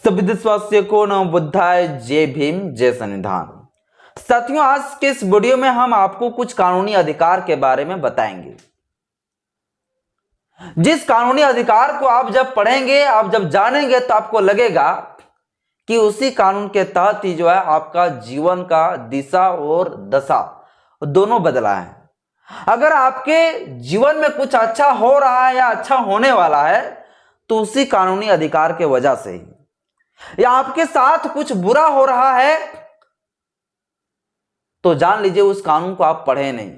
सभी देशवासियों को नमो बुद्धाय, जय भीम, जय संविधान। साथियों, आज के इस वीडियो में हम आपको कुछ कानूनी अधिकार के बारे में बताएंगे। जिस कानूनी अधिकार को आप जब पढ़ेंगे, आप जब जानेंगे तो आपको लगेगा कि उसी कानून के तहत ही जो है आपका जीवन का दिशा और दशा दोनों बदला है। अगर आपके जीवन में कुछ अच्छा हो रहा है या अच्छा होने वाला है तो उसी कानूनी अधिकार के वजह से ही, या आपके साथ कुछ बुरा हो रहा है तो जान लीजिए उस कानून को आप पढ़े नहीं।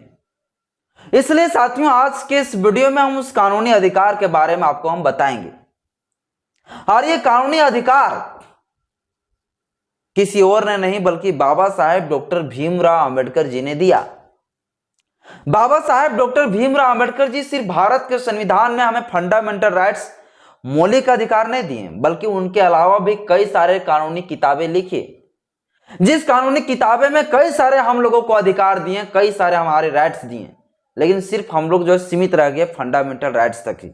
इसलिए साथियों, आज के इस वीडियो में हम उस कानूनी अधिकार के बारे में आपको हम बताएंगे। और ये कानूनी अधिकार किसी और ने नहीं बल्कि बाबा साहेब डॉक्टर भीमराव अंबेडकर जी ने दिया। बाबा साहेब डॉक्टर भीमराव अंबेडकर जी सिर्फ भारत के संविधान में हमें फंडामेंटल राइट्स, मौलिक अधिकार नहीं दिए, बल्कि उनके अलावा भी कई सारे कानूनी किताबें लिखी, जिस कानूनी किताबें में कई सारे हम लोगों को अधिकार दिए, कई सारे हमारे राइट्स दिए, लेकिन सिर्फ हम लोग जो है सीमित रह गए फंडामेंटल राइट्स तक ही।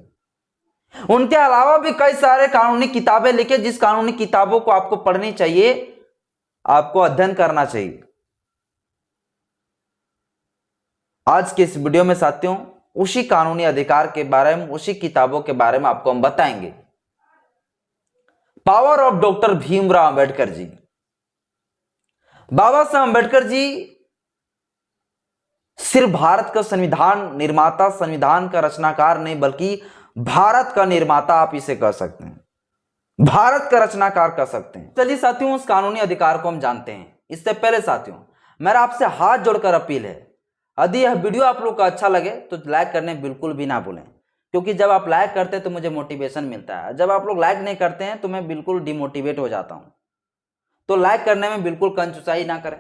उनके अलावा भी कई सारे कानूनी किताबें लिखे, जिस कानूनी किताबों को आपको पढ़नी चाहिए, आपको अध्ययन करना चाहिए। आज के इस वीडियो में साथियों उसी कानूनी अधिकार के बारे में, उसी किताबों के बारे में आपको हम बताएंगे। Power of doctor Bhimrao Ambedkar ji. Baba Saheb Ambedkar जी सिर्फ भारत का संविधान निर्माता, संविधान का रचनाकार नहीं, बल्कि भारत का निर्माता आप इसे कह सकते हैं, भारत का रचनाकार कह सकते हैं। चलिए साथियों, उस कानूनी अधिकार को हम जानते हैं। इससे पहले साथियों, मेरा आपसे हाथ जोड़कर अपील है, यदि यह वीडियो आप लोग को अच्छा लगे तो लाइक करने बिल्कुल भी ना भूलें, क्योंकि जब आप लाइक करते हैं तो मुझे मोटिवेशन मिलता है। जब आप लोग लाइक नहीं करते हैं तो मैं बिल्कुल डिमोटिवेट हो जाता हूं। तो लाइक करने में बिल्कुल कंजूसाई ना करें।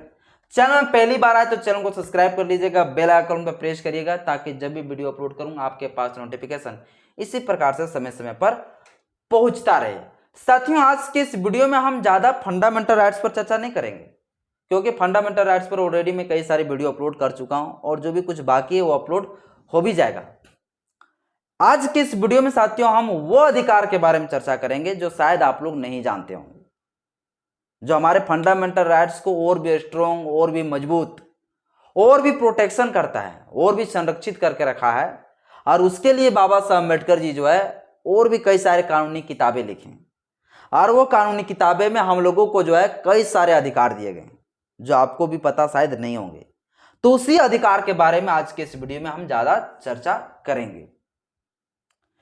चैनल में पहली बार आए तो चैनल को सब्सक्राइब कर लीजिएगा, बेल आइकन पर प्रेस करिएगा, ताकि जब भी वीडियो अपलोड करूं आपके पास नोटिफिकेशन इसी प्रकार से समय समय पर पहुंचता रहे। साथियों, आज के इस वीडियो में हम ज्यादा फंडामेंटल राइट्स पर चर्चा नहीं करेंगे, क्योंकि फंडामेंटल राइट्स पर ऑलरेडी मैं कई सारी वीडियो अपलोड कर चुका हूं और जो भी कुछ बाकी है वो अपलोड हो भी जाएगा। आज के इस वीडियो में साथियों हम वो अधिकार के बारे में चर्चा करेंगे जो शायद आप लोग नहीं जानते होंगे, जो हमारे फंडामेंटल राइट्स को और भी स्ट्रॉन्ग, और भी मजबूत, और भी प्रोटेक्शन करता है, और भी संरक्षित करके रखा है। और उसके लिए बाबा साहब अम्बेडकर जी जो है और भी कई सारे कानूनी किताबें लिखी, और वो कानूनी किताबें में हम लोगों को जो है कई सारे अधिकार दिए गए जो आपको भी पता शायद नहीं होंगे। तो उसी अधिकार के बारे में आज के इस वीडियो में हम ज्यादा चर्चा करेंगे।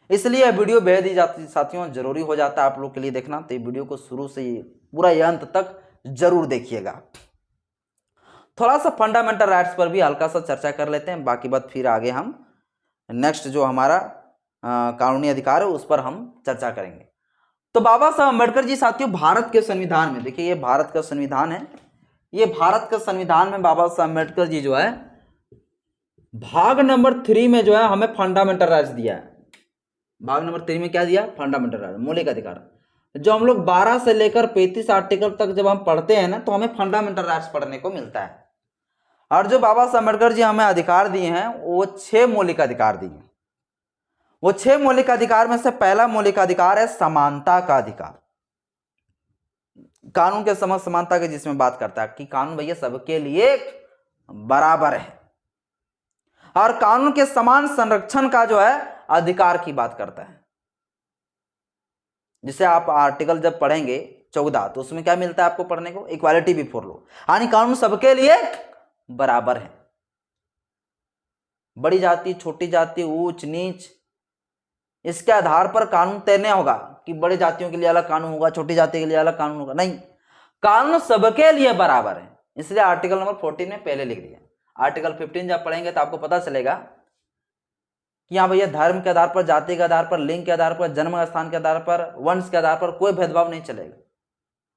इसलिए यह वीडियो बेहद ही साथियों जरूरी हो जाता है आप लोग के लिए देखना। तो ये वीडियो को शुरू से पूरा अंत तक जरूर देखिएगा। थोड़ा सा फंडामेंटल राइट्स पर भी हल्का सा चर्चा कर लेते हैं, बाकी बात फिर आगे हम नेक्स्ट जो हमारा कानूनी अधिकार है उस पर हम चर्चा करेंगे। तो बाबा साहब अम्बेडकर जी साथियों भारत के संविधान में, देखिए ये भारत का संविधान है, ये भारत का संविधान में बाबा साहब अम्बेडकर जी जो है भाग नंबर 3 में जो है हमें फंडामेंटल राइट्स दिया है। भाग नंबर 3 में क्या दिया? फंडामेंटल राइट, मौलिक अधिकार। जो हम लोग 12 से लेकर 35 आर्टिकल तक जब हम पढ़ते हैं ना, तो हमें फंडामेंटल राइट्स पढ़ने को मिलता है। और जो बाबा साहब अम्बेडकर जी हमें अधिकार दिए हैं वो 6 मौलिक अधिकार दिए। वो 6 मौलिक अधिकार में से पहला मौलिक अधिकार है समानता का अधिकार। कानून के समक्ष समानता के, जिसमें बात करता है कि कानून भैया सबके लिए बराबर है, और कानून के समान संरक्षण का जो है अधिकार की बात करता है। जिसे आप आर्टिकल जब पढ़ेंगे 14, तो उसमें क्या मिलता है आपको पढ़ने को? इक्वालिटी बिफोर लॉ, यानी कानून सबके लिए बराबर है। बड़ी जाति, छोटी जाति, ऊंच नीच, इसके आधार पर कानून तय नहीं होगा कि बड़ी जातियों के लिए अलग कानून होगा, छोटी जाति के लिए अलग कानून होगा, नहीं, कानून सबके लिए बराबर है। इसलिए आर्टिकल नंबर 14 में पहले लिख दिया। आर्टिकल 15 जब पढ़ेंगे तो आपको पता चलेगा कि हाँ भैया धर्म के आधार पर, जाति के आधार पर, लिंग के आधार पर, जन्म स्थान के आधार पर, वंश के आधार पर कोई भेदभाव नहीं चलेगा।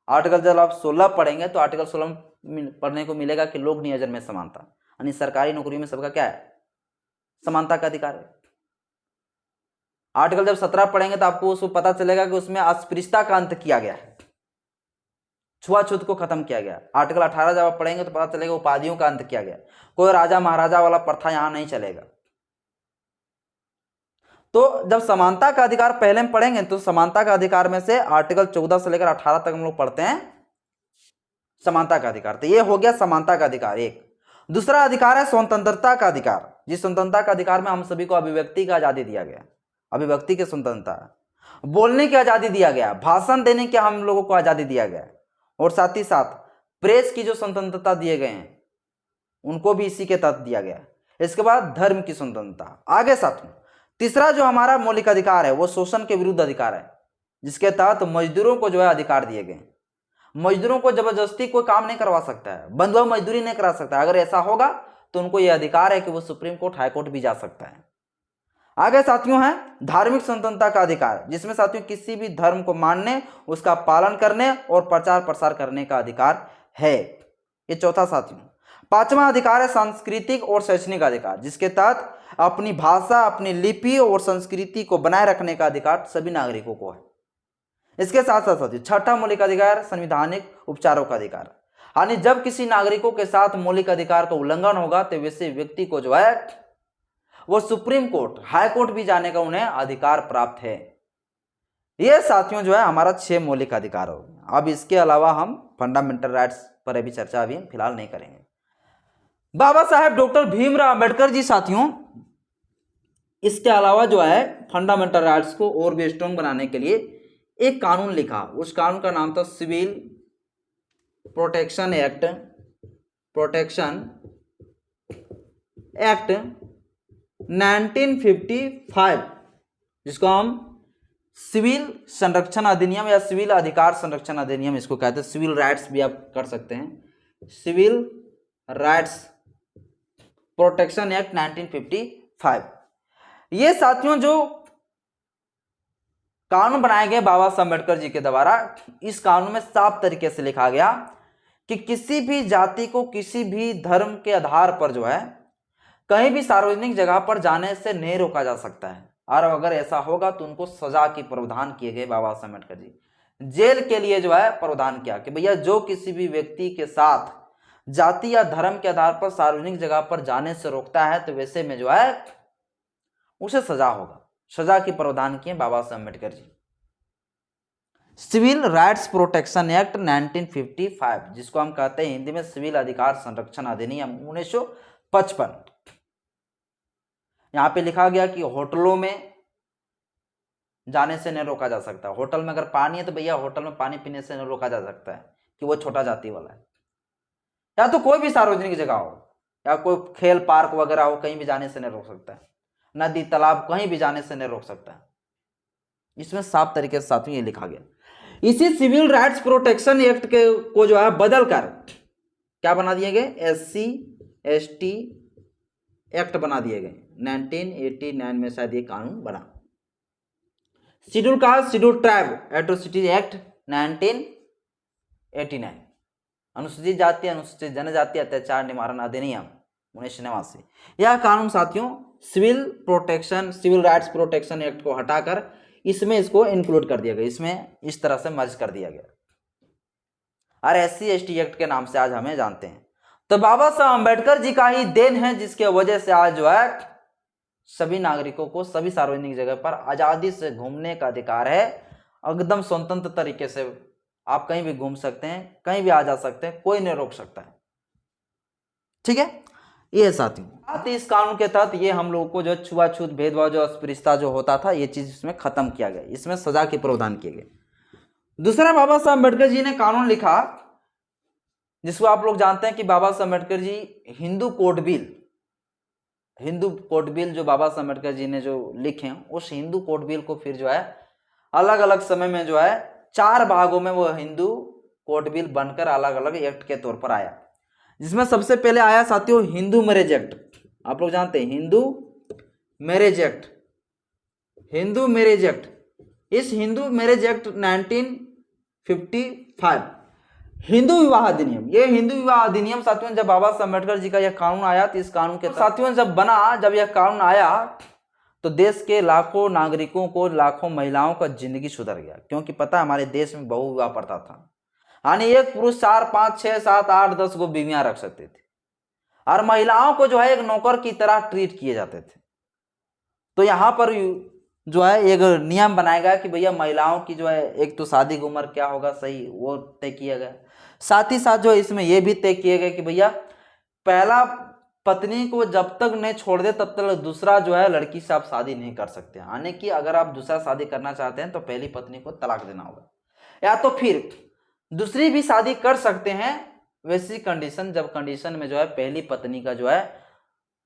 आर्टिकल जब आप 16 पढ़ेंगे तो आर्टिकल 16 में पढ़ने को मिलेगा कि लोक नियोजन में समानता, यानी सरकारी नौकरी में सबका क्या है? समानता का अधिकार है। आर्टिकल जब 17 पढ़ेंगे तो आपको उसको पता चलेगा कि उसमें अस्पृश्यता का अंत किया गया है, छुआछूत को खत्म किया गया। आर्टिकल 18 जब आप पढ़ेंगे तो पता चलेगा उपाधियों का अंत किया गया, कोई राजा महाराजा वाला प्रथा यहां नहीं चलेगा। तो जब समानता का अधिकार पहले हम पढ़ेंगे तो समानता का अधिकार में से आर्टिकल 14 से लेकर 18 तक हम लोग पढ़ते हैं समानता का अधिकार। तो ये हो गया समानता का अधिकार एक। दूसरा अधिकार है स्वतंत्रता का अधिकार। जिस स्वतंत्रता का अधिकार में हम सभी को अभिव्यक्ति की आजादी दिया गया, अभिव्यक्ति की स्वतंत्रता, बोलने की आजादी दिया गया, भाषण देने की हम लोगों को आजादी दिया गया, और साथ ही साथ प्रेस की जो स्वतंत्रता दिए गए हैं उनको भी इसी के तहत दिया गया। इसके बाद धर्म की स्वतंत्रता। आगे साथियों तीसरा जो हमारा मौलिक अधिकार है वो शोषण के विरुद्ध अधिकार है, जिसके तहत मजदूरों को जो है अधिकार दिए गए। मजदूरों को जबरदस्ती कोई काम नहीं करवा सकता है, बंधुआ मजदूरी नहीं करा सकता। अगर ऐसा होगा तो उनको यह अधिकार है कि वो सुप्रीम कोर्ट, हाई कोर्ट भी जा सकता है। आगे साथियों है धार्मिक स्वतंत्रता का अधिकार, जिसमें साथियों किसी भी धर्म को मानने, उसका पालन करने और प्रचार प्रसार करने का अधिकार है। ये चौथा साथियों। पांचवा अधिकार है सांस्कृतिक और शैक्षणिक अधिकार, जिसके तहत अपनी भाषा, अपनी लिपि और संस्कृति को बनाए रखने का अधिकार सभी नागरिकों को है। इसके साथ साथ साथियों छठा मौलिक अधिकार संवैधानिक उपचारों का अधिकार, यानी जब किसी नागरिकों के साथ मौलिक अधिकार का उल्लंघन होगा तो वैसे व्यक्ति को जो है वो सुप्रीम कोर्ट, हाई कोर्ट भी जाने का उन्हें अधिकार प्राप्त है। ये साथियों जो है हमारा 6 मौलिक अधिकार हो गया। अब इसके अलावा हम फंडामेंटल राइट्स पर अभी चर्चा अभी फिलहाल नहीं करेंगे। बाबा साहेब डॉक्टर भीमराव अंबेडकर जी साथियों इसके अलावा जो है फंडामेंटल राइट्स को और भी स्ट्रॉन्ग बनाने के लिए एक कानून लिखा। उस कानून का नाम था civil protection act, protection act 1955, जिसको हम सिविल संरक्षण अधिनियम या सिविल अधिकार संरक्षण अधिनियम इसको कहते हैं। सिविल राइट्स भी आप कर सकते हैं, सिविल राइट्स प्रोटेक्शन एक्ट 1955। ये साथियों जो कानून बनाए गए बाबा साहब अम्बेडकर जी के द्वारा, इस कानून में साफ तरीके से लिखा गया कि किसी भी जाति को किसी भी धर्म के आधार पर जो है कहीं भी सार्वजनिक जगह पर जाने से नहीं रोका जा सकता है, और अगर ऐसा होगा तो उनको सजा की प्रावधान किए गए। बाबा साहब अम्बेडकर जी जेल के लिए जो है प्रावधान किया कि भैया जो किसी भी व्यक्ति के साथ जाति या धर्म के आधार पर सार्वजनिक जगह पर जाने से रोकता है तो वैसे में जो है उसे सजा होगा। सजा की प्रावधान किए बाबा Saheb Ambedkar ji. Civil rights protection act 1955, जिसको हम कहते हैं हिंदी में सिविल अधिकार संरक्षण अधिनियम 1955। यहां पे लिखा गया कि होटलों में जाने से नहीं रोका जा सकता। होटल में अगर पानी है तो भैया होटल में पानी पीने से नहीं रोका जा सकता है कि वो छोटा जाति वाला है। या तो कोई भी सार्वजनिक जगह हो या कोई खेल पार्क वगैरह हो, कहीं भी जाने से नहीं रोक सकता है। नदी तालाब कहीं भी जाने से नहीं रोक सकता है। इसमें साफ तरीके से साथ में ये लिखा गया। इसी सिविल राइट्स प्रोटेक्शन एक्ट के को जो है बदल कर क्या बना दिए गए, SC ST एक्ट बना दिए गए। 1989 में शायद ये कानून बना। Schedule caste schedule tribe atrocity act 1989, अनुसूचित जाति अनुसूचित जनजाति अत्याचार निवारण अधिनियम 1989। यह कानून साथियों सिविल राइट्स प्रोटेक्शन एक्ट को हटाकर इसमें इसको इंक्लूड कर दिया गया, इसमें इस तरह से मर्ज कर दिया गया और SC ST एक्ट के नाम से आज हमें जानते हैं। तो बाबा साहब अम्बेडकर जी का ही देन है जिसके वजह से आज जो है सभी नागरिकों को सभी सार्वजनिक जगह पर आजादी से घूमने का अधिकार है। एकदम स्वतंत्र तरीके से आप कहीं भी घूम सकते हैं, कहीं भी आ जा सकते हैं, कोई नहीं रोक सकता है। ठीक है, ये साथियों इस कानून के तहत ये हम लोगों को जो छुआछूत भेदभाव जो अस्पृश्यता जो होता था ये चीज इसमें खत्म किया गया, इसमें सजा के प्रावधान किए गए। दूसरा बाबा साहब अम्बेडकर जी ने कानून लिखा जिसको आप लोग जानते हैं कि बाबा साहब अम्बेडकर जी हिंदू कोड बिल जो बाबा साहब अम्बेडकर जी ने जो लिखे उस हिंदू कोड बिल को फिर जो है अलग अलग समय में जो है 4 भागों में वो हिंदू कोड बिल बनकर अलग अलग एक्ट के तौर पर आया। जिसमें सबसे पहले आया साथियों हिंदू मैरिज एक्ट। आप लोग जानते हैं हिंदू मैरिज एक्ट। इस हिंदू मैरिज एक्ट 1955 हिंदू विवाह अधिनियम। ये हिंदू विवाह अधिनियम साथियों जब बाबा साहब अम्बेडकर जी का यह कानून आया तो इस कानून के साथियों जब यह कानून आया तो देश के लाखों नागरिकों को, लाखों महिलाओं का जिंदगी सुधर गया। क्योंकि पता है हमारे देश में बहु विवाह प्रथा था, यानी एक पुरुष 4 5 6 7 8 10 को बीवियां रख सकते थे और महिलाओं को जो है एक नौकर की तरह ट्रीट किए जाते थे। तो यहाँ पर जो है एक नियम बनाया गया कि भैया महिलाओं की जो है एक तो शादी की उम्र क्या होगा सही वो तय किया गया। साथ ही साथ जो इसमें यह भी तय किया गया कि भैया पहला पत्नी को जब तक नहीं छोड़ दे तब तक दूसरा जो है लड़की से आप शादी नहीं कर सकते, यानी कि अगर आप दूसरा शादी करना चाहते हैं तो पहली पत्नी को तलाक देना होगा, या तो फिर दूसरी भी शादी कर सकते हैं वैसी कंडीशन, जब कंडीशन में जो है पहली पत्नी का जो है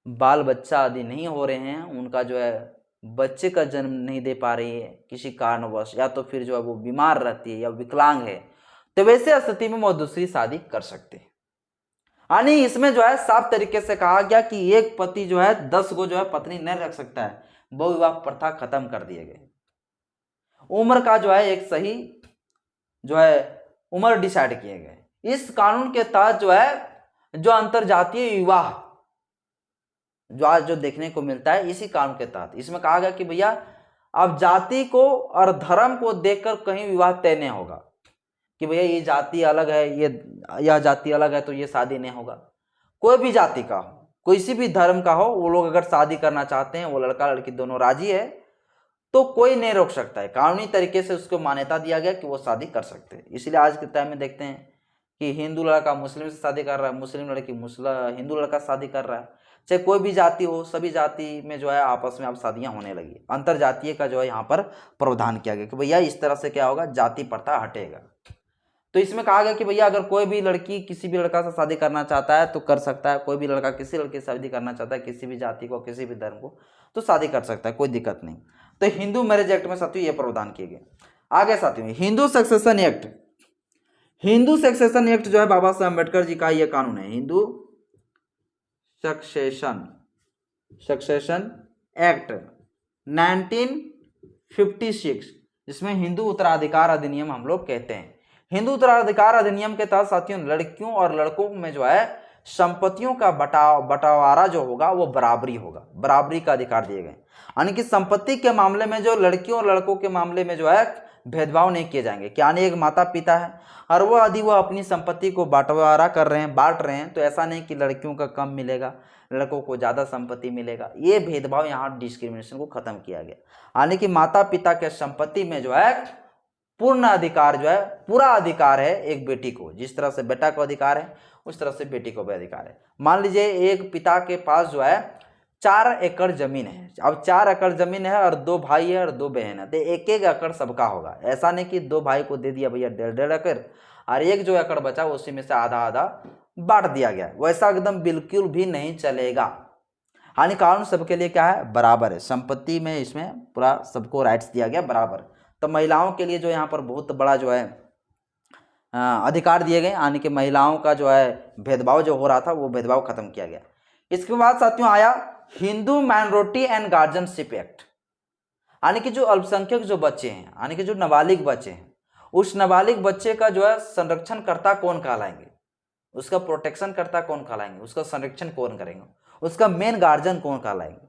बाल बच्चा आदि नहीं हो रहे हैं, उनका जो है बच्चे का जन्म नहीं दे पा रही है किसी कारणवश, या तो फिर जो है वो बीमार रहती है या विकलांग है, तो वैसे स्थिति में वो दूसरी शादी कर सकते हैं। यानी इसमें जो है साफ तरीके से कहा गया कि एक पति जो है 10 को जो है पत्नी नहीं रख सकता है, बहुविवाह प्रथा खत्म कर दिए गए। उम्र का जो है एक सही जो है उम्र डिसाइड किए गए। इस कानून के तहत जो है जो अंतरजातीय विवाह जो आज जो देखने को मिलता है इसी कानून के तहत इसमें कहा गया कि भैया अब जाति को और धर्म को देखकर कहीं विवाह तय नहीं होगा कि भैया ये जाति अलग है यह जाति अलग है तो ये शादी नहीं होगा। कोई भी जाति का हो किसी भी धर्म का हो, वो लोग अगर शादी करना चाहते हैं, वो लड़का लड़की दोनों राजी है तो कोई नहीं रोक सकता है। कानूनी तरीके से उसको मान्यता दिया गया कि वो शादी कर सकते हैं। इसलिए आज के टाइम में देखते हैं कि हिंदू लड़का मुस्लिम से शादी कर रहा है, मुस्लिम लड़की हिंदू लड़का शादी कर रहा है, चाहे कोई भी जाति हो, सभी जाति में जो है आपस में अब शादियां होने लगी। अंतरजातीय का जो है यहाँ पर प्रावधान किया गया कि भैया इस तरह से क्या होगा, जाति प्रथा हटेगा। तो इसमें कहा गया कि भैया अगर कोई भी लड़की किसी भी लड़का से शादी करना चाहता है तो कर सकता है, कोई भी लड़का किसी लड़की से शादी करना चाहता है किसी भी जाति को किसी भी धर्म को तो शादी कर सकता है, कोई दिक्कत नहीं। तो हिंदू मैरिज एक्ट में साथियों ये प्रावधान किए गए। आगे साथियों Hindu succession act. Hindu succession act जो है बाबा साहब अम्बेडकर जी का यह कानून है, हिंदू सक्सेशन एक्ट 1956, जिसमें हिंदू उत्तराधिकार अधिनियम हम लोग कहते हैं। हिंदू उत्तराधिकार अधिनियम के तहत साथियों लड़कियों और लड़कों में जो है संपत्तियों का बंटवारा जो होगा वो बराबरी होगा, बराबरी का अधिकार दिए गए। यानी कि संपत्ति के मामले में जो लड़कियों और लड़कों के मामले में जो है भेदभाव नहीं किए जाएंगे। क्या नहीं, एक माता पिता है और वो यदि वो अपनी संपत्ति को बंटवारा कर रहे हैं, बांट रहे हैं, तो ऐसा नहीं कि लड़कियों का कम मिलेगा लड़कों को ज़्यादा संपत्ति मिलेगा। ये भेदभाव यहाँ डिस्क्रिमिनेशन को खत्म किया गया। यानी कि माता पिता के संपत्ति में जो है पूर्ण अधिकार जो है, पूरा अधिकार है एक बेटी को। जिस तरह से बेटा को अधिकार है उस तरह से बेटी को भी अधिकार है। मान लीजिए एक पिता के पास जो है 4 एकड़ जमीन है, अब 4 एकड़ जमीन है और 2 भाई है और 2 बहन है, तो 1-1 एकड़ सबका होगा। ऐसा नहीं कि 2 भाई को दे दिया भैया 1.5 एकड़ और एक जो एकड़ बचा उसी में से आधा आधा बांट दिया गया, वैसा एकदम बिल्कुल भी नहीं चलेगा। यानी कानून सबके लिए क्या है, बराबर है। संपत्ति में इसमें पूरा सबको राइट्स दिया गया बराबर। तो महिलाओं के लिए जो यहाँ पर बहुत बड़ा जो है अधिकार दिए गए, यानी कि महिलाओं का जो है भेदभाव जो हो रहा था वो भेदभाव खत्म किया गया। इसके बाद साथियों आया Hindu minority and guardianship act. यानी कि जो अल्पसंख्यक जो बच्चे हैं, यानी कि जो नाबालिग बच्चे हैं, उस नाबालिग बच्चे का जो है संरक्षणकर्ता कौन कहलाएंगे, उसका प्रोटेक्शन करता कौन कहलाएंगे, उसका संरक्षण कौन करेंगे, उसका मेन गार्जियन कौन कहलाएंगे।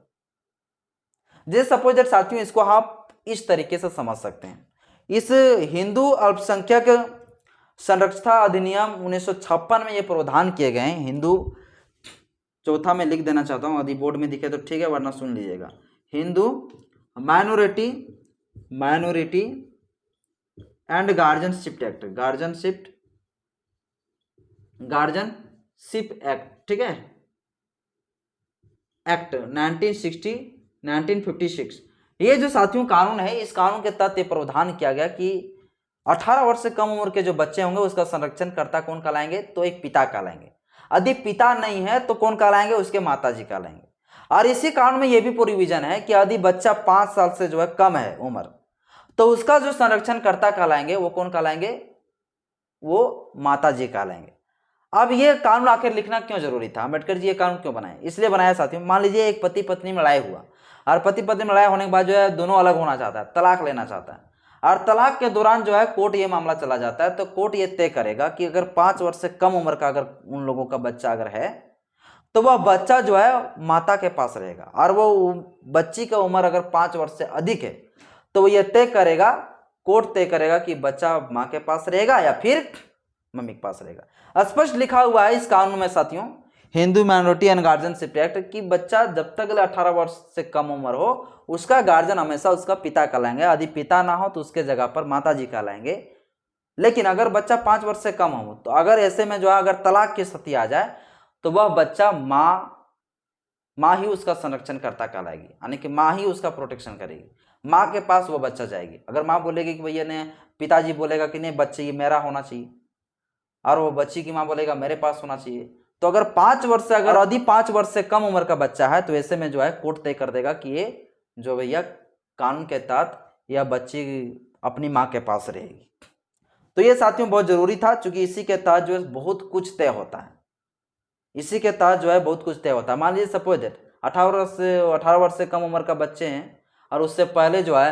जैसे सपोज दैट साथियों इसको आप इस तरीके से समझ सकते हैं। इस हिंदू अल्पसंख्यक संरक्षण अधिनियम 1956 में ये प्रावधान किए गए हैं। हिंदू चौथा में लिख देना चाहता हूँ, यदि बोर्ड में दिखे तो ठीक है, वरना सुन लीजिएगा। Hindu minority and guardianship act, guardianship act, ठीक है, एक्ट 1956। ये जो साथियों कानून है, इस कानून के तहत ये प्रावधान किया गया कि 18 वर्ष से कम उम्र के जो बच्चे होंगे उसका संरक्षण करता कौन कहलाएंगे, तो एक पिता कहलाएंगे। यदि पिता नहीं है तो कौन कहलाएंगे, उसके माताजी कहलाएंगे। और इसी कानून में यह भी प्रोविजन है कि यदि बच्चा 5 साल से जो है कम है उम्र, तो उसका जो संरक्षण करता कहलाएंगे वो कौन कहलाएंगे, वो माताजी कहलाएंगे। अब ये कानून आखिर लिखना क्यों जरूरी था, अम्बेडकर जी ये कानून क्यों बनाए, इसलिए बनाया साथियों। मान लीजिए एक पति पत्नी में लड़ाई हुआ और पति पत्नी में लड़ाई होने के बाद जो है दोनों अलग होना चाहता है, तलाक लेना चाहता है, और तलाक के दौरान जो है कोर्ट ये मामला चला जाता है, तो कोर्ट ये तय करेगा कि अगर 5 वर्ष से कम उम्र का अगर उन लोगों का बच्चा अगर है तो वह बच्चा जो है माता के पास रहेगा, और वो बच्ची का उम्र अगर 5 वर्ष से अधिक है तो वो ये तय करेगा, कोर्ट तय करेगा कि बच्चा माँ के पास रहेगा या फिर मम्मी के पास रहेगा। स्पष्ट लिखा हुआ है इस कानून में साथियों, Hindu minority and guardianship act, कि बच्चा जब तक 18 वर्ष से कम उम्र हो उसका गार्जियन हमेशा उसका पिता कहलाएंगे। यदि पिता ना हो तो उसके जगह पर माता जी कहलाएंगे। लेकिन अगर बच्चा 5 वर्ष से कम हो तो अगर ऐसे में जो है अगर तलाक की स्थिति आ जाए तो वह बच्चा माँ ही उसका संरक्षण करता कहलाएगी, यानी कि माँ ही उसका प्रोटेक्शन करेगी। माँ के पास वो बच्चा जाएगी। अगर माँ बोलेगी कि भैया ने, पिताजी बोलेगा कि नहीं बच्चे ये मेरा होना चाहिए, और वो बच्ची की माँ बोलेगा मेरे पास होना चाहिए, तो अगर 5 वर्ष से अगर यदि 5 वर्ष से कम उम्र का बच्चा है तो ऐसे में जो है कोर्ट तय कर देगा कि ये जो भैया कानून के तहत यह बच्ची अपनी माँ के पास रहेगी। तो ये साथियों बहुत जरूरी था, क्योंकि इसी के तहत जो है बहुत कुछ तय होता है। इसी के तहत जो है बहुत कुछ तय होता है। मान लीजिए सपोज दैट 18 वर्ष से कम उम्र का बच्चे हैं और उससे पहले जो है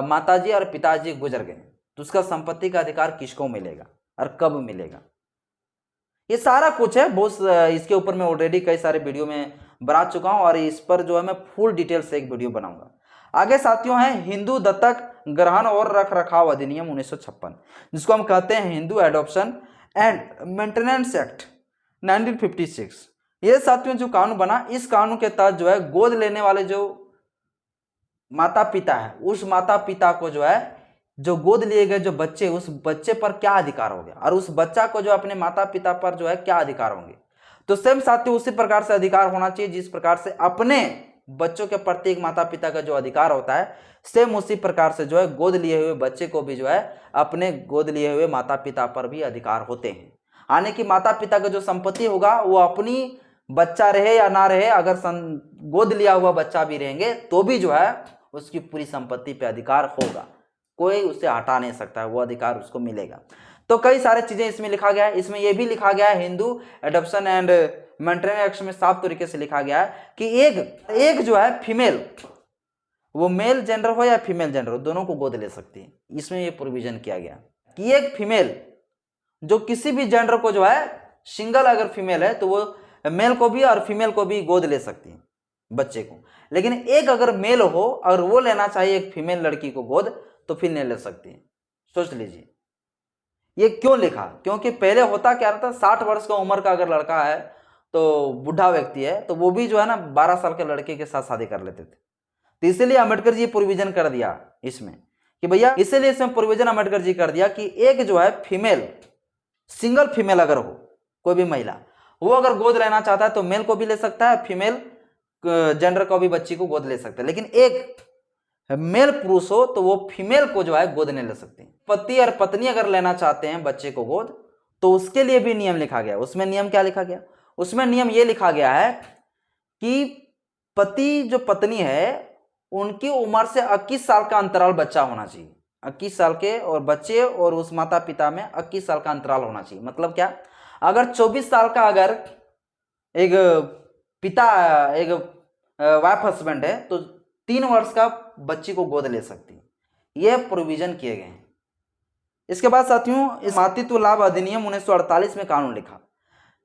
माताजी और पिताजी गुजर गए, तो उसका संपत्ति का अधिकार किसको मिलेगा और कब मिलेगा, ये सारा कुछ है। बहुत इसके ऊपर मैं ऑलरेडी कई सारे वीडियो में बना चुका हूं और इस पर जो है मैं फुल डिटेल से एक वीडियो बनाऊंगा। आगे साथियों है हिंदू दत्तक ग्रहण और रख रखाव अधिनियम 1956, जिसको हम कहते हैं Hindu adoption and maintenance act 1956। ये साथियों जो कानून बना, इस कानून के तहत जो है गोद लेने वाले जो माता पिता है, उस माता पिता को जो है जो गोद लिए गए जो बच्चे, उस बच्चे पर क्या अधिकार हो गया और उस बच्चा को जो अपने माता पिता पर जो है क्या अधिकार होंगे। तो सेम साथियों उसी प्रकार से अधिकार होना चाहिए जिस प्रकार से अपने बच्चों के प्रति एक माता पिता का जो अधिकार होता है, सेम उसी प्रकार से जो है गोद लिए हुए बच्चे को भी जो है अपने गोद लिए हुए माता पिता पर भी अधिकार होते हैं। यानी कि माता पिता का जो संपत्ति होगा वो अपनी बच्चा रहे या ना रहे, अगर गोद लिया हुआ बच्चा भी रहेंगे तो भी जो है उसकी पूरी संपत्ति पे अधिकार होगा, कोई उसे हटा नहीं सकता है, वो अधिकार उसको मिलेगा। तो कई सारे चीजें इसमें लिखा गया है। इसमें यह भी लिखा गया है Hindu adoption and maintenance act में साफ तरीके से लिखा गया है कि एक जो है फीमेल, वो मेल जेंडर हो या फीमेल जेंडर हो, दोनों को गोद ले सकती है। इसमें ये प्रोविजन किया गया कि एक फीमेल जो किसी भी जेंडर को जो है सिंगल अगर फीमेल है तो वो मेल को भी और फीमेल को भी गोद ले सकती है बच्चे को। लेकिन एक अगर मेल हो और वो लेना चाहिए एक फीमेल लड़की को गोद तो फिर नहीं ले सकती। सोच लीजिए ये क्यों लिखा, क्योंकि पहले होता क्या रहता, 60 वर्ष का उम्र का अगर लड़का है तो बूढ़ा व्यक्ति है तो वो भी जो है ना 12 साल के लड़के के साथ शादी कर लेते थे। तो इसीलिए अम्बेडकर जी प्रोविजन कर दिया इसमें कि भैया, इसीलिए इसमें प्रोविजन अम्बेडकर जी कर दिया कि एक जो है फीमेल, सिंगल फीमेल अगर हो कोई भी महिला, वो अगर गोद लेना चाहता है तो मेल को भी ले सकता है, फीमेल जेंडर को भी बच्ची को गोद ले सकता है। लेकिन एक मेल पुरुष हो तो वो फीमेल को जो है गोद नहीं ले सकते। पति और पत्नी अगर लेना चाहते हैं बच्चे को गोद तो उसके लिए भी नियम लिखा गया। उसमें नियम क्या लिखा गया, उसमें नियम ये लिखा गया है कि पति जो पत्नी है उनकी उम्र से 21 साल का अंतराल बच्चा होना चाहिए, 21 साल के, और बच्चे और उस माता पिता में 21 साल का अंतराल होना चाहिए। मतलब क्या, अगर 24 साल का अगर एक पिता, एक वाइफ हस्बैंड है तो 3 वर्ष का बच्ची को गोद ले सकती है। यह प्रोविजन किए गए हैं। इसके बाद साथियों इस मातृत्व लाभ अधिनियम 1948 में कानून लिखा,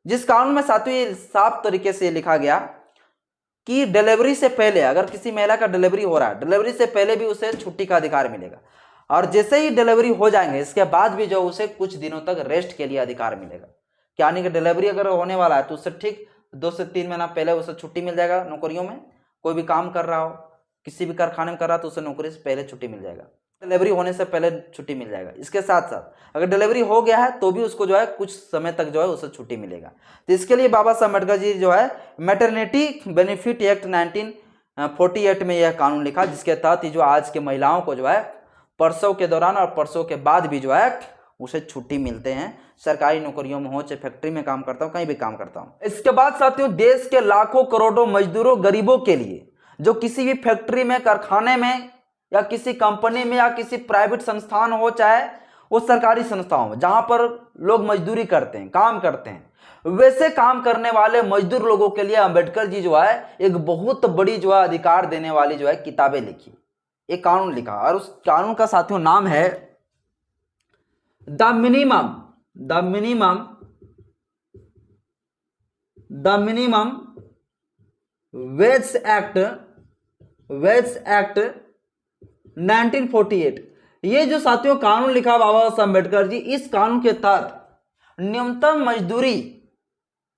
जिस कानून में साथियों ये साफ तरीके से लिखा गया कि डिलीवरी से पहले अगर किसी महिला का डिलीवरी हो रहा है, डिलीवरी से पहले भी उसे छुट्टी का अधिकार मिलेगा, और जैसे ही डिलीवरी हो जाएंगे इसके बाद भी जो उसे कुछ दिनों तक रेस्ट के लिए अधिकार मिलेगा। यानी कि डिलीवरी अगर होने वाला है तो उससे ठीक 2 से 3 महीना पहले उसे छुट्टी मिल जाएगा। नौकरियों में कोई भी काम कर रहा हो, किसी भी कारखाने में कर रहा तो उसे नौकरी से पहले छुट्टी मिल जाएगा, डिलीवरी होने से पहले छुट्टी मिल जाएगा। इसके साथ साथ अगर डिलीवरी हो गया है तो भी उसको जो है कुछ समय तक जो है उसे छुट्टी मिलेगा। तो इसके लिए बाबा साहब अम्बेडकर जी जो है मैटरनिटी बेनिफिट एक्ट 1948 में यह कानून लिखा, जिसके तहत जो आज के महिलाओं को जो है प्रसव के दौरान और प्रसव के बाद भी जो है उसे छुट्टी मिलते हैं। सरकारी नौकरियों में हो, चाहे फैक्ट्री में काम करता हूँ, कहीं भी काम करता हूँ। इसके बाद साथियों देश के लाखों करोड़ों मजदूरों गरीबों के लिए जो किसी भी फैक्ट्री में, कारखाने में या किसी कंपनी में या किसी प्राइवेट संस्थान हो, चाहे वो सरकारी संस्थाओं में जहां पर लोग मजदूरी करते हैं, काम करते हैं, वैसे काम करने वाले मजदूर लोगों के लिए अंबेडकर जी जो है एक बहुत बड़ी जो है अधिकार देने वाली जो है किताबें लिखी, एक कानून लिखा, और उस कानून का साथियों नाम है द मिनिमम वेज एक्ट 1948। ये जो साथियों कानून लिखा बाबा साहब अम्बेडकर जी, इस कानून के तहत न्यूनतम मजदूरी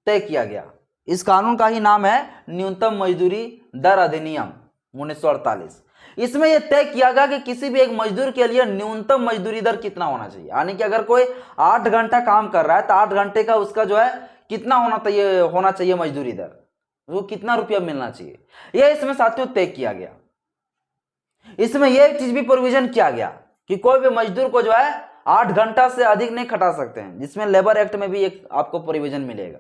तय किया गया। इस कानून का ही नाम है न्यूनतम मजदूरी दर अधिनियम 1948। इसमें यह तय किया गया कि किसी भी एक मजदूर के लिए न्यूनतम मजदूरी दर कितना होना चाहिए, यानी कि अगर कोई 8 घंटा काम कर रहा है तो 8 घंटे का उसका जो है कितना होना चाहिए मजदूरी दर, वो कितना रुपया मिलना चाहिए, यह इसमें साथियों तय किया गया। इसमें यह चीज भी प्रोविजन किया गया कि कोई भी मजदूर को जो है 8 घंटा से अधिक नहीं खटा सकते हैं, जिसमें लेबर एक्ट में भी एक आपको प्रोविजन मिलेगा,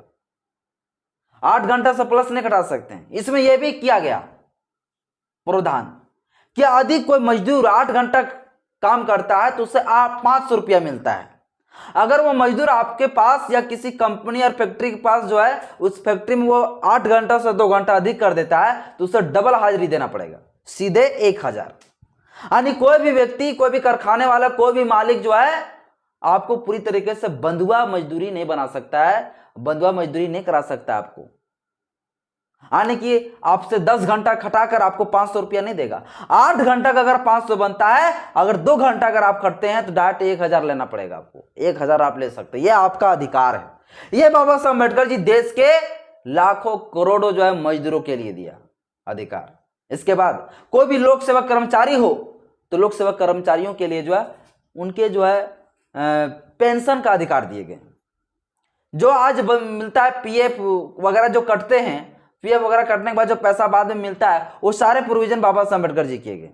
8 घंटा से प्लस नहीं खटा सकते हैं। इसमें यह भी किया गया प्रावधान कि अधिक कोई मजदूर 8 घंटा काम करता है तो उसे 500 रुपया मिलता है। अगर वो मजदूर आपके पास या किसी कंपनी और फैक्ट्री के पास जो है उस फैक्ट्री में वो 8 घंटा से 2 घंटा अधिक कर देता है तो उसे डबल हाजिरी देना पड़ेगा, सीधे 1000। यानी कोई भी व्यक्ति, कोई भी कारखाने वाला, कोई भी मालिक जो है आपको पूरी तरीके से बंधुआ मजदूरी नहीं बना सकता है, बंधुआ मजदूरी नहीं करा सकता आपको, यानी कि आपसे 10 घंटा खटाकर आपको 500 रुपया नहीं देगा। 8 घंटा का अगर 500 बनता है, अगर 2 घंटा अगर आप करते हैं तो डायरेक्ट 1000 लेना पड़ेगा आपको, 1000 आप ले सकते हैं, यह आपका अधिकार है। यह बाबा साहब अम्बेडकर जी देश के लाखों करोड़ों जो है मजदूरों के लिए दिया अधिकार। इसके बाद कोई भी लोक सेवक कर्मचारी हो तो लोक सेवक कर्मचारियों के लिए जो है उनके जो है पेंशन का अधिकार दिए गए। जो आज मिलता है पीएफ वगैरह जो कटते हैं, पीएफ वगैरह कटने के बाद जो पैसा बाद में मिलता है, वो सारे प्रोविजन बाबा साहब अम्बेडकर जी किए गए।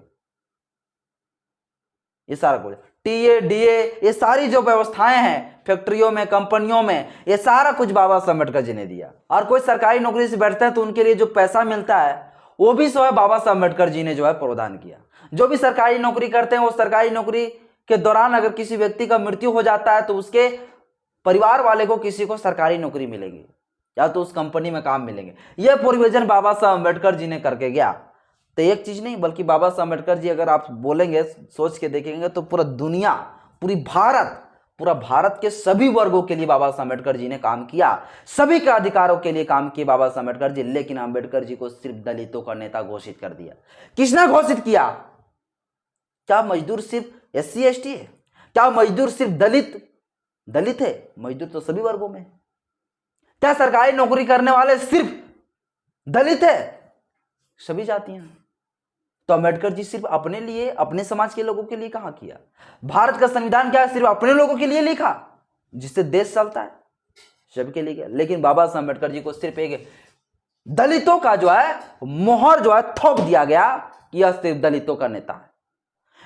ये सारा कुछ टीए डीए ये सारी जो व्यवस्थाएं हैं फैक्ट्रियों में, कंपनियों में, ये सारा कुछ बाबा साहब अम्बेडकर जी ने दिया। और कोई सरकारी नौकरी से बैठता है तो उनके लिए जो पैसा मिलता है वो भी जो है बाबा साहब अम्बेडकर जी ने जो है प्रावधान किया। जो भी सरकारी नौकरी करते हैं वो सरकारी नौकरी के दौरान अगर किसी व्यक्ति का मृत्यु हो जाता है तो उसके परिवार वाले को किसी को सरकारी नौकरी मिलेगी या तो उस कंपनी में काम मिलेंगे। यह प्रोविजन बाबा साहब अम्बेडकर जी ने करके गया। तो एक चीज नहीं बल्कि बाबा साहब अम्बेडकर जी अगर आप बोलेंगे, सोच के देखेंगे तो पूरा दुनिया, पूरा भारत के सभी वर्गों के लिए बाबा साहब अम्बेडकर जी ने काम किया, सभी के अधिकारों के लिए काम किए बाबा साहब अम्बेडकर जी। लेकिन अम्बेडकर जी को सिर्फ दलितों का नेता घोषित कर दिया। किसने घोषित किया? क्या मजदूर सिर्फ SC ST है? क्या मजदूर सिर्फ दलित है? मजदूर तो सभी वर्गों में। क्या सरकारी नौकरी करने वाले सिर्फ दलित है? सभी जातियां। तो अम्बेडकर जी सिर्फ अपने लिए, अपने समाज के लोगों के लिए कहां किया? भारत का संविधान क्या है? सिर्फ अपने लोगों के लिए लिखा, जिससे देश चलता है, सबके लिए किया। लेकिन बाबा साहब अम्बेडकर जी को सिर्फ एक दलितों का जो है मोहर जो है थोप दिया गया कि यह सिर्फ दलितों का नेता है।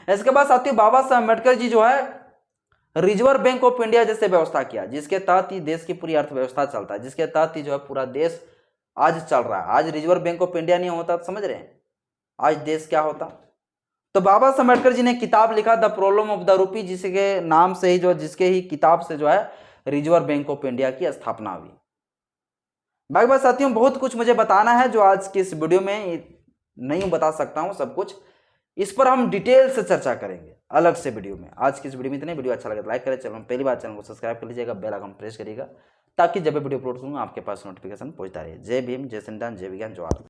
इसके बाद साथियों बाबा साहब अम्बेडकर जी जो है रिजर्व बैंक ऑफ इंडिया जैसे व्यवस्था किया, जिसके तहत ही देश की पूरी अर्थव्यवस्था चलता है, जिसके तहत ही जो है पूरा देश आज चल रहा है। आज रिजर्व बैंक ऑफ इंडिया नहीं होता तो समझ रहे हैं आज देश क्या होता। तो बाबा साहब अम्बेडकर जी ने किताब लिखा the problem of the rupee, जिसके नाम से ही जो जिसके ही किताब से जो है रिजर्व बैंक ऑफ इंडिया की स्थापना हुई। बाकी बात साथियों बहुत कुछ मुझे बताना है जो आज की इस वीडियो में नहीं बता सकता हूं सब कुछ, इस पर हम डिटेल से चर्चा करेंगे अलग से वीडियो में। आज की इस वीडियो में इतने। वीडियो अच्छा लगे तो लाइक करें, चैनल पहली बार चैनल को सब्सक्राइब कर लीजिएगा, बेल आइकन प्रेस करिएगा ताकि जब भी वीडियो अपलोड करूंगा आपके पास नोटिफिकेशन पहुंचता रहे। जय भीम, जय संविधान, जय विज्ञान, जय भारत।